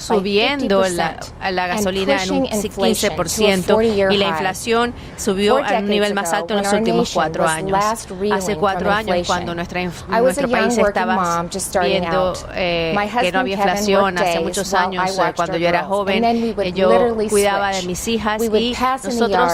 subiendo la gasolina en un 15% y la inflación subió a un nivel más alto en los últimos 4 años. Hace 4 años, cuando nuestro país estaba viendo que no había inflación, hace muchos años, cuando yo era joven, yo cuidaba de mis hijas y nosotros,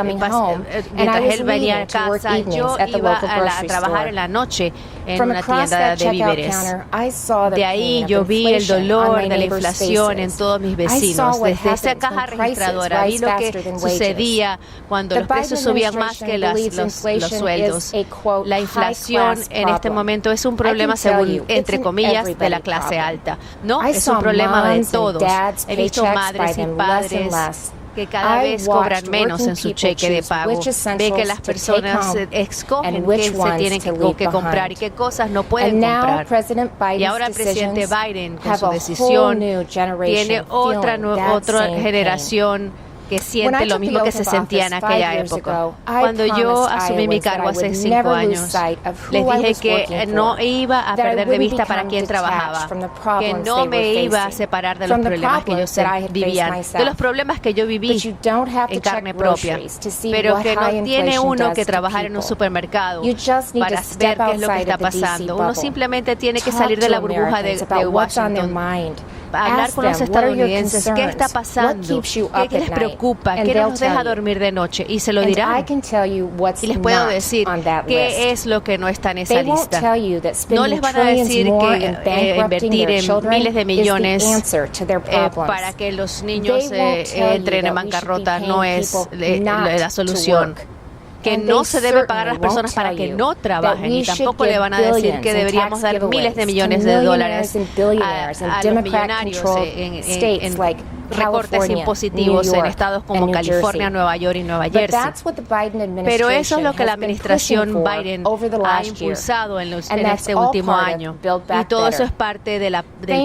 mientras él venía a casa, yo iba a trabajar en la noche en una tienda de víveres. De ahí yo vi el dolor de la inflación en todos mis vecinos. Desde esa caja registradora vi lo que sucedía cuando los precios subían más que los sueldos. La inflación en este momento es un problema, según, entre comillas, de la clase alta. No, es un problema de todos. He visto madres y padres que cada vez cobran menos en su cheque de pago. Ve que las personas escogen qué se tienen que comprar y qué cosas no pueden comprar. Y ahora el presidente Biden, con su decisión, tiene otra generación que siente lo mismo que se sentía en aquella época. Cuando yo asumí mi cargo hace 5 años, les dije que no iba a perder de vista para quién trabajaba, que no me iba a separar de los problemas que ellos vivían, de los problemas que yo viví en carne propia, pero que no tiene uno que trabajar en un supermercado para ver qué es lo que está pasando. Uno simplemente tiene que salir de la burbuja de Washington, hablar con los estadounidenses, qué está pasando, qué les preocupa, qué nos deja dormir de noche, y se lo dirán. Y les puedo decir qué es lo que no está en esa lista. No les van a decir que invertir en miles de millones para que los niños entren en bancarrota no es la solución. Que no se debe pagar a las personas para que no trabajen, y tampoco le van a decir que deberíamos dar miles de millones de dólares a los millonarios en recortes impositivos en estados como California, Nueva York y Nueva Jersey. Pero eso es lo que la administración Biden ha impulsado en este último año. Y todo eso es parte del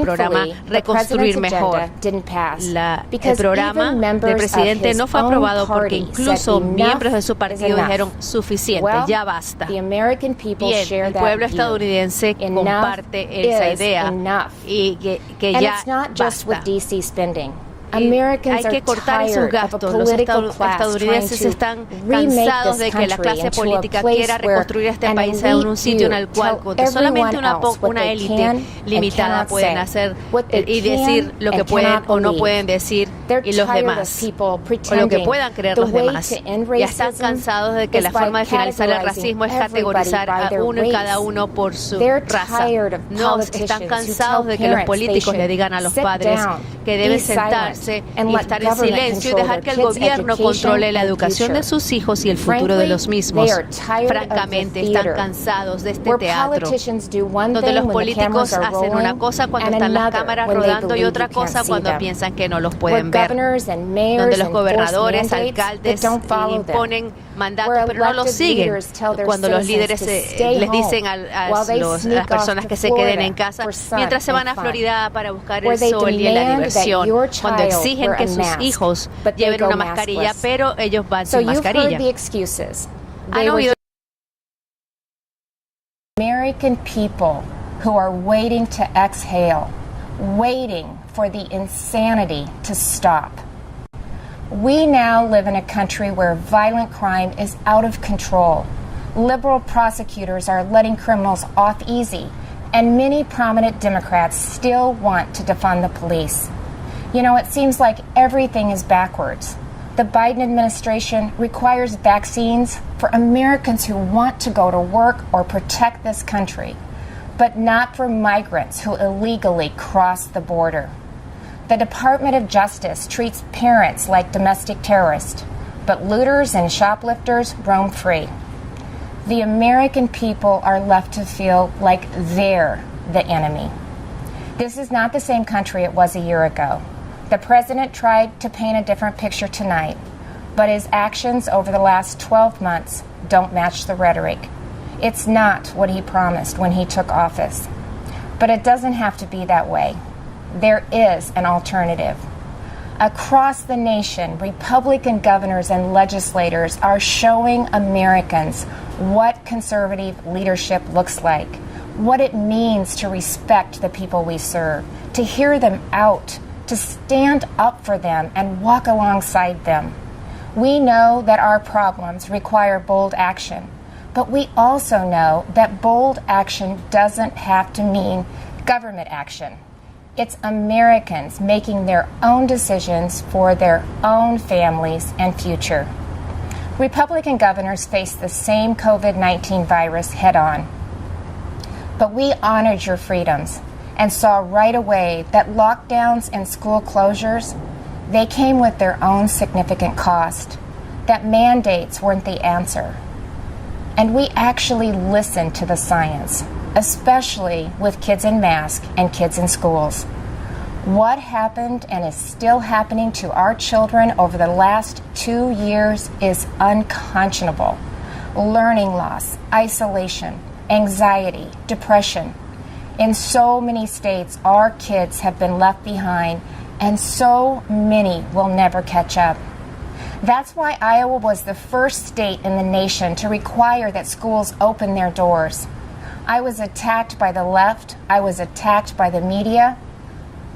programa Reconstruir Mejor. El programa del presidente no fue aprobado porque incluso miembros de su partido dijeron suficiente, ya basta. Bien, el pueblo estadounidense comparte esa idea y que ya basta. Hay que cortar esos gastos. Los estadounidenses están cansados de que la clase política quiera reconstruir este país en un sitio en el cual solamente una élite limitada pueden hacer y decir lo que pueden o no pueden decir, y los demás, o lo que puedan creer los demás. Ya están cansados de que la forma de finalizar el racismo es categorizar a uno y cada uno por su raza. No, están cansados de que los políticos le digan a los padres que deben sentarse y estar en silencio y dejar que el gobierno controle la educación de sus hijos y el futuro de los mismos. Francamente, están cansados de este teatro, donde los políticos hacen una cosa cuando están las cámaras rodando y otra cosa cuando piensan que no los pueden ver. Donde los gobernadores, alcaldes imponen mandatos, pero no los siguen. Cuando los líderes les dicen a las personas que se queden en casa, mientras se van a Florida para buscar el sol y la diversión. Cuando exigen que sus hijos lleven una mascarilla, pero ellos van sin mascarilla. Han oído American people who are waiting to exhale, waiting for the insanity to stop. We now live in a country where violent crime is out of control. Liberal prosecutors are letting criminals off easy, and many prominent Democrats still want to defund the police. You know, it seems like everything is backwards. The Biden administration requires vaccines for Americans who want to go to work or protect this country, but not for migrants who illegally cross the border. The Department of Justice treats parents like domestic terrorists, but looters and shoplifters roam free. The American people are left to feel like they're the enemy. This is not the same country it was a year ago. The president tried to paint a different picture tonight, but his actions over the last 12 months don't match the rhetoric. It's not what he promised when he took office. But it doesn't have to be that way. There is an alternative. Across the nation, Republican governors and legislators are showing Americans what conservative leadership looks like, what it means to respect the people we serve, to hear them out, to stand up for them and walk alongside them. We know that our problems require bold action, but we also know that bold action doesn't have to mean government action. It's Americans making their own decisions for their own families and future. Republican governors faced the same COVID-19 virus head-on. But we honored your freedoms and saw right away that lockdowns and school closures, they came with their own significant cost, that mandates weren't the answer. And we actually listened to the science, especially with kids in masks and kids in schools. What happened and is still happening to our children over the last 2 years is unconscionable. Learning loss, isolation, anxiety, depression. In so many states, our kids have been left behind, and so many will never catch up. That's why Iowa was the first state in the nation to require that schools open their doors. I was attacked by the left, I was attacked by the media,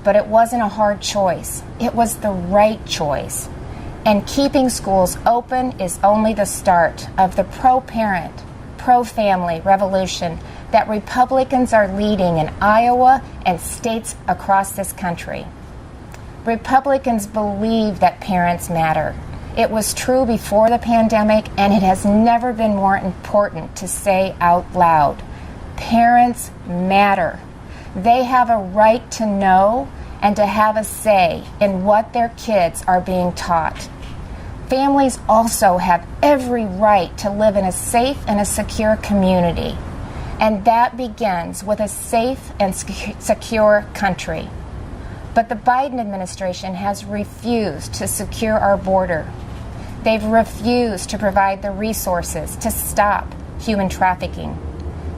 but it wasn't a hard choice. It was the right choice. And keeping schools open is only the start of the pro-parent, pro-family revolution that Republicans are leading in Iowa and states across this country. Republicans believe that parents matter. It was true before the pandemic, and it has never been more important to say out loud. Parents matter. They have a right to know and to have a say in what their kids are being taught. Families also have every right to live in a safe and a secure community, and that begins with a safe and secure country. But the Biden administration has refused to secure our border. They've refused to provide the resources to stop human trafficking,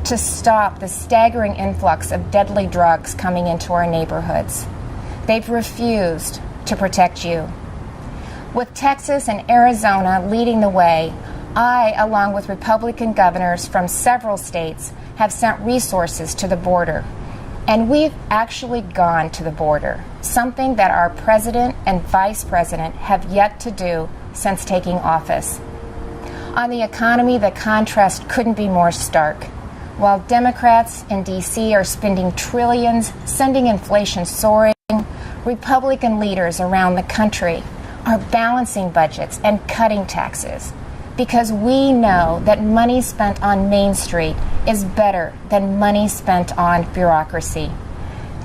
to stop the staggering influx of deadly drugs coming into our neighborhoods. They've refused to protect you. With Texas and Arizona leading the way, I, along with Republican governors from several states, have sent resources to the border. And we've actually gone to the border, something that our president and vice president have yet to do since taking office. On the economy, the contrast couldn't be more stark. While Democrats in D.C. are spending trillions, sending inflation soaring, Republican leaders around the country are balancing budgets and cutting taxes, because we know that money spent on Main Street is better than money spent on bureaucracy.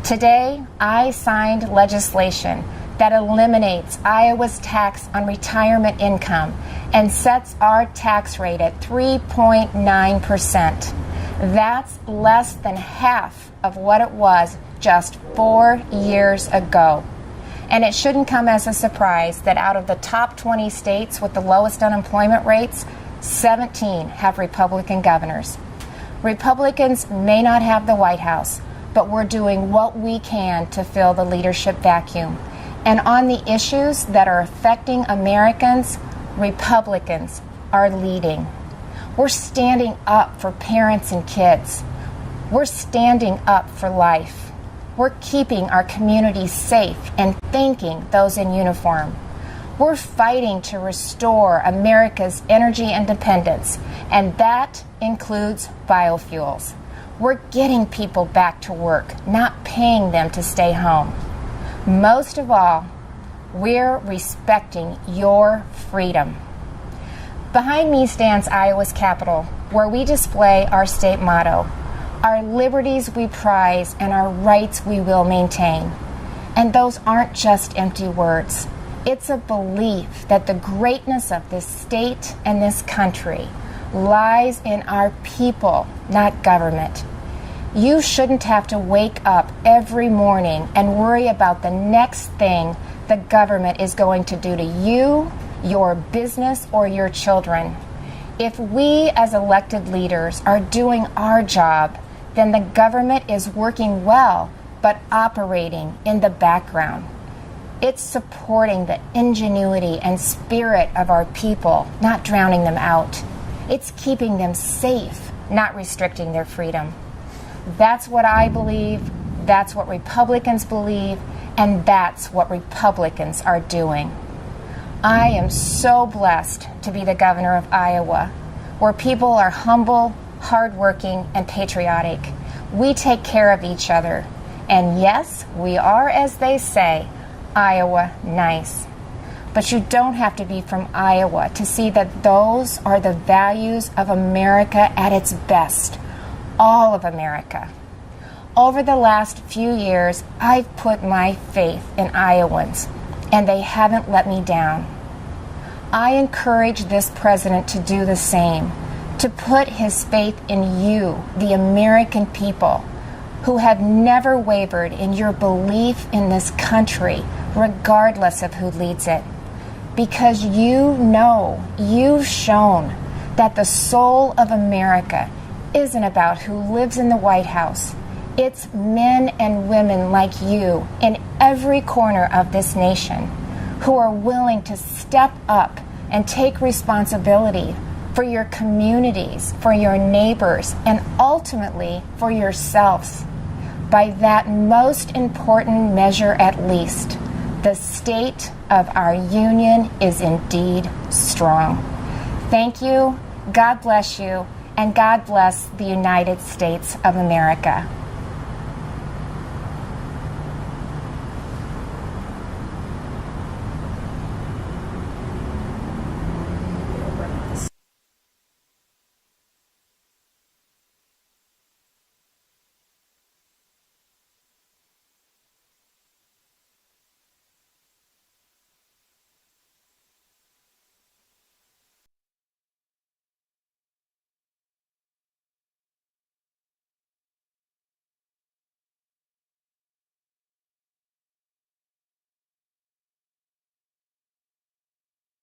Today, I signed legislation that eliminates Iowa's tax on retirement income and sets our tax rate at 3.9%. That's less than half of what it was just 4 years ago. And it shouldn't come as a surprise that out of the top 20 states with the lowest unemployment rates, 17 have Republican governors. Republicans may not have the White House, but we're doing what we can to fill the leadership vacuum. And on the issues that are affecting Americans, Republicans are leading. We're standing up for parents and kids. We're standing up for life. We're keeping our communities safe and thanking those in uniform. We're fighting to restore America's energy independence, and that includes biofuels. We're getting people back to work, not paying them to stay home. Most of all, we're respecting your freedom. Behind me stands Iowa's Capitol, where we display our state motto: our liberties we prize and our rights we will maintain. And those aren't just empty words. It's a belief that the greatness of this state and this country lies in our people, not government. You shouldn't have to wake up every morning and worry about the next thing the government is going to do to you, your business, or your children. If we as elected leaders are doing our job, then the government is working well, but operating in the background. It's supporting the ingenuity and spirit of our people, not drowning them out. It's keeping them safe, not restricting their freedom. That's what I believe. That's what Republicans believe, and that's what Republicans are doing. I am so blessed to be the governor of Iowa, where people are humble, hardworking, and patriotic. We take care of each other. And yes, we are, as they say, Iowa nice. But you don't have to be from Iowa to see that those are the values of America at its best. All of America. Over the last few years, I've put my faith in Iowans, and they haven't let me down. I encourage this president to do the same, to put his faith in you, the American people, who have never wavered in your belief in this country, regardless of who leads it. Because you know, you've shown that the soul of America isn't about who lives in the White House. It's men and women like you in every corner of this nation who are willing to step up and take responsibility for your communities, for your neighbors, and ultimately for yourselves. By that most important measure at least, the state of our union is indeed strong. Thank you, God bless you, and God bless the United States of America.